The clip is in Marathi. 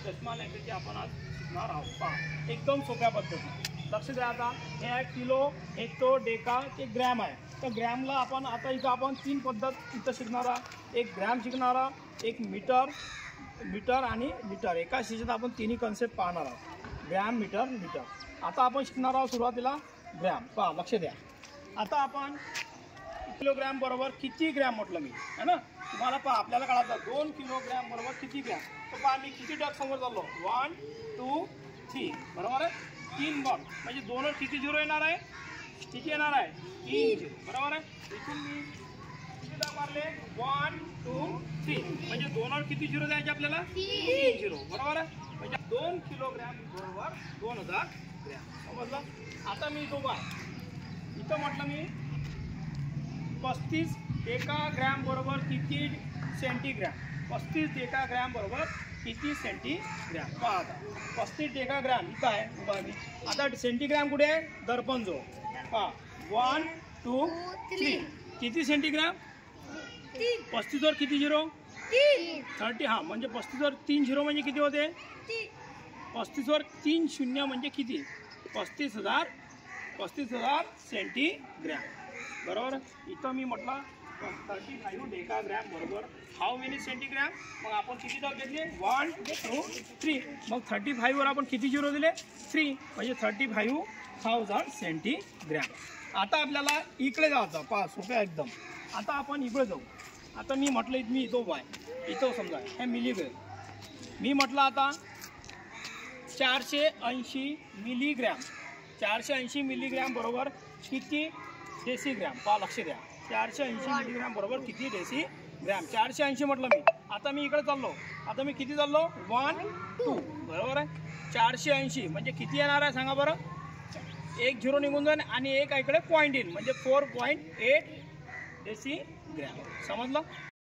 डेसिमल लँग्वेज आपण आज शिकणार आहोत। पहा एकदम सोप्या पद्धतीने लक्ष द्या। आता हे आहे किलो, हेक्टो, डेका ते ग्रॅम आहे। तर ग्रॅमला आपण आता इथं आपण तीन पद्धत इथं शिकणार आहोत। एक ग्रॅम शिकणार आहोत, एक मीटर आणि लिटर। एका शिक्षेत आपण तिन्ही कन्सेप्ट पाहणार आहोत, ग्रॅम, मीटर, लिटर। आता आपण शिकणार आहोत सुरुवातीला ग्रॅम। पहा लक्ष द्या। आता आपण किलोग्रॅम बरोबर किती ग्रॅम म्हटलं मी है ना, तुम्हाला पहा आपल्याला कळायचं 2 किलोग्रॅम बरोबर किती ग्रॅम। तर पहा मी किती डग समोर चाललो, 1 2 3 बरोबर आहे। 3 बघ म्हणजे 2 वर किती झिरो येणार आहे, किती येणार आहे 3 झिरो बरोबर आहे। इथून मी किती डग मारले 1 2 3 म्हणजे 2 वर किती झिरो द्यायचे आपल्याला 3 झिरो बरोबर आहे। म्हणजे 2 किलोग्रॅम बरोबर 2000 ग्रॅम समजलं। आता मी तो बघ इथं म्हटलं मी 35 डेकाग्रॅम बरोबर किती सेंटीग्रॅम, 35 डेकाग्रॅम बरोबर किती सेंटीग्रॅम। पहा आता 35 डेकाग्रॅम इथं आहे उभा मी। आता सेंटीग्रॅम कुठे आहे, दर्पण जो। पहा 1 2 3 किती सेंटीग्रॅम, 35 वर किती झिरो 30। हां म्हणजे 35 वर 3 झिरो म्हणजे किती होते 35 वर 3 शून्य म्हणजे किती 35,000 सेंटीग्रॅम बरोबर। इथं मी म्हटलं 35 डेकाग्रॅम बरोबर हाऊ मेनी सेंटीग्रॅम। मग आपण किती डग घेतले 1 2 3 मग 35 वर आपण किती झिरो दिले 3 म्हणजे 35,000 सेंटीग्रॅम। आता आपल्याला इकडे जायचं, पहा सोप्या एकदम। आता आपण इकडे जाऊ। आता मी म्हटलं मी इथं उभा आहे, इथं समजा हे मिलीग्रॅम। मी म्हटलं आता 480 मिलीग्रॅम, 480 मिलीग्रॅम बरोबर किती डेसीग्रॅम। पहा लक्ष द्या, 480 मिलीग्रॅम बरोबर किती डेसीग्रॅम। 480 म्हटलं मी। आता मी इकडे चाललो, आता मी किती चाललो 1 2 बरोबर आहे। 480 म्हणजे किती येणार आहे सांगा बरं, एक झिरो निघून जाईल आणि एक इकडे पॉईंट येईल म्हणजे 4.8 डेसीग्रॅम समजलं।